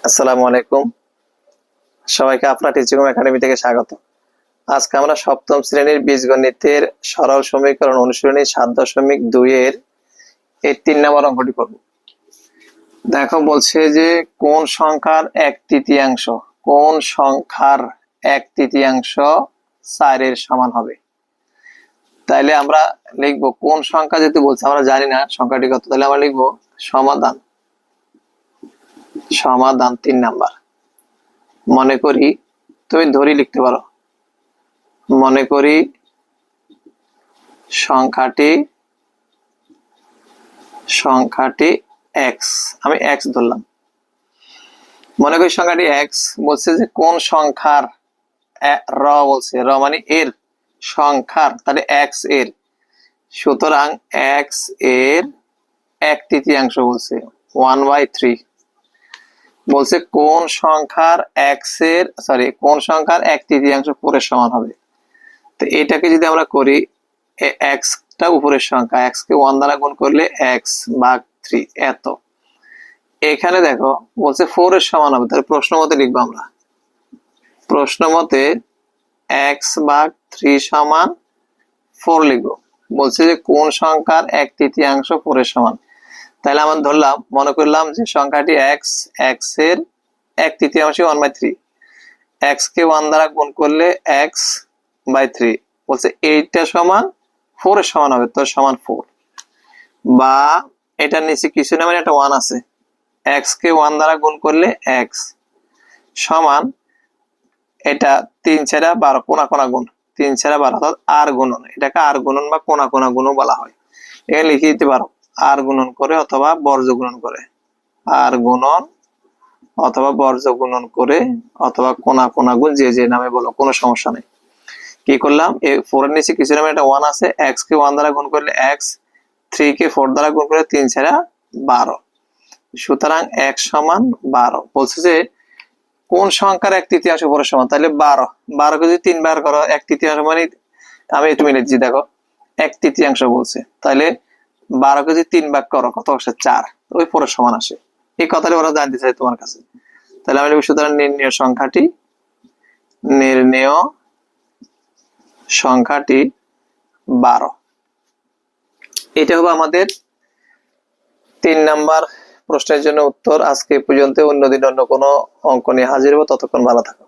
আসসালামু আলাইকুম, সবাইকে আপনার টিচিং একাডেমি থেকে স্বাগত। আজকে আমরা সপ্তম শ্রেণীর বীজগণিতের সরল সমীকরণ অনুশীলনী 7.2 এর 3 নম্বর অঙ্কটি করব। দেখো বলছে যে কোন সংখ্যার 1/3 কোন সংখ্যার 1/3 4 এর সমান হবে। তাইলে আমরা লিখব কোন সংখ্যা, যেহেতু বলছে আমরা জানি না সংখ্যাটি কত, তাহলে আমরা লিখব সমাধান 3 নাম্বার। মনে করি, তুমি ধরি লিখতে পারো, মনে করি সংখ্যাটি এক্স, আমি এক্স ধরলাম। মনে করি সংখ্যাটি এক্স, বলছে যে কোন সংখ্যার, র বলছে, র মানে এর, সংখ্যার তাহলে এক্স এর, সুতরাং এক্স এর 1/3 বলছে 1/3। বলছে কোন সংখ্যার কোন সংখ্যার 1/3 4 এর সমান হবে। তো এটাকে যদি আমরা করি, এক্স টা উপরের সংখ্যা, এক্স কে 1 দ্বারা গুণ করলে এক্স ভাগ 3 এত। এখানে দেখো বলছে 4 এর সমান হবে, তাহলে প্রশ্ন মতে লিখবো আমরা, প্রশ্ন মতে এক্স ভাগ 3 সমান 4 লিখবো। বলছে যে কোন সংখ্যার 1/3 4 এর সমান। তাহলে আমরা ধরলাম, মনে করলাম যে সংখ্যাটি এক্স, এক্স এর 1/3 1/3, এক্স কে 1 দ্বারা গুণ করলে এক্স বাই 3। বলছে এইটা সমান 4 এর সমান হবে, তো সমান 4, বা এটার নিচে কিছু না, মানে একটা 1 আছে, এক্স কে 1 দ্বারা গুণ করলে এক্স সমান, এটা 3 × 12 কোনা কোনা গুণ, 3 × 12 অর্থাৎ আর গুণন, এটাকে আর গুণন বা কোনা কোনা গুণও বলা হয়। এখানে লিখে দিতে পারো আর গুণন করে অথবা বর্জ্য গুণন করে, আর গুণন অথবা বর্জ্য গুণন করে অথবা কোনা কোনা গুণ, যে যে নামে বলো, কোনো সমস্যা নেই। কি করলাম, এই 4 এর নিচে কিছু নামে একটা 1 আছে, x কে 1 দ্বারা গুণ করলে x, 3 কে 4 দ্বারা গুণ করলে 3 × 12, সুতরাং x সমান 12। বলছে যে কোন সংখ্যার 1/3 4 এর সমান, তাহলে 12 কে যদি 3 বার করো 1/3 মানে, আমি একটু মিলেছি, দেখো 1/3 বলছে, তাহলে 12 কে যদি 3 ভাগ করো কত আসে, 4, ওই 4 এর সমান আসে। এই কথাটা ওরা জানতে চাই তোমার কাছে। তাহলে আমি লিখব সুতরাং নির্ণেয় সংখ্যাটি 12। এটা হবে আমাদের 3 নাম্বার প্রশ্নের জন্য উত্তর। আজকে পর্যন্ত, অন্যদিন অন্য কোনো অঙ্ক নিয়ে হাজির হবো, ততক্ষণ ভালো থাকো।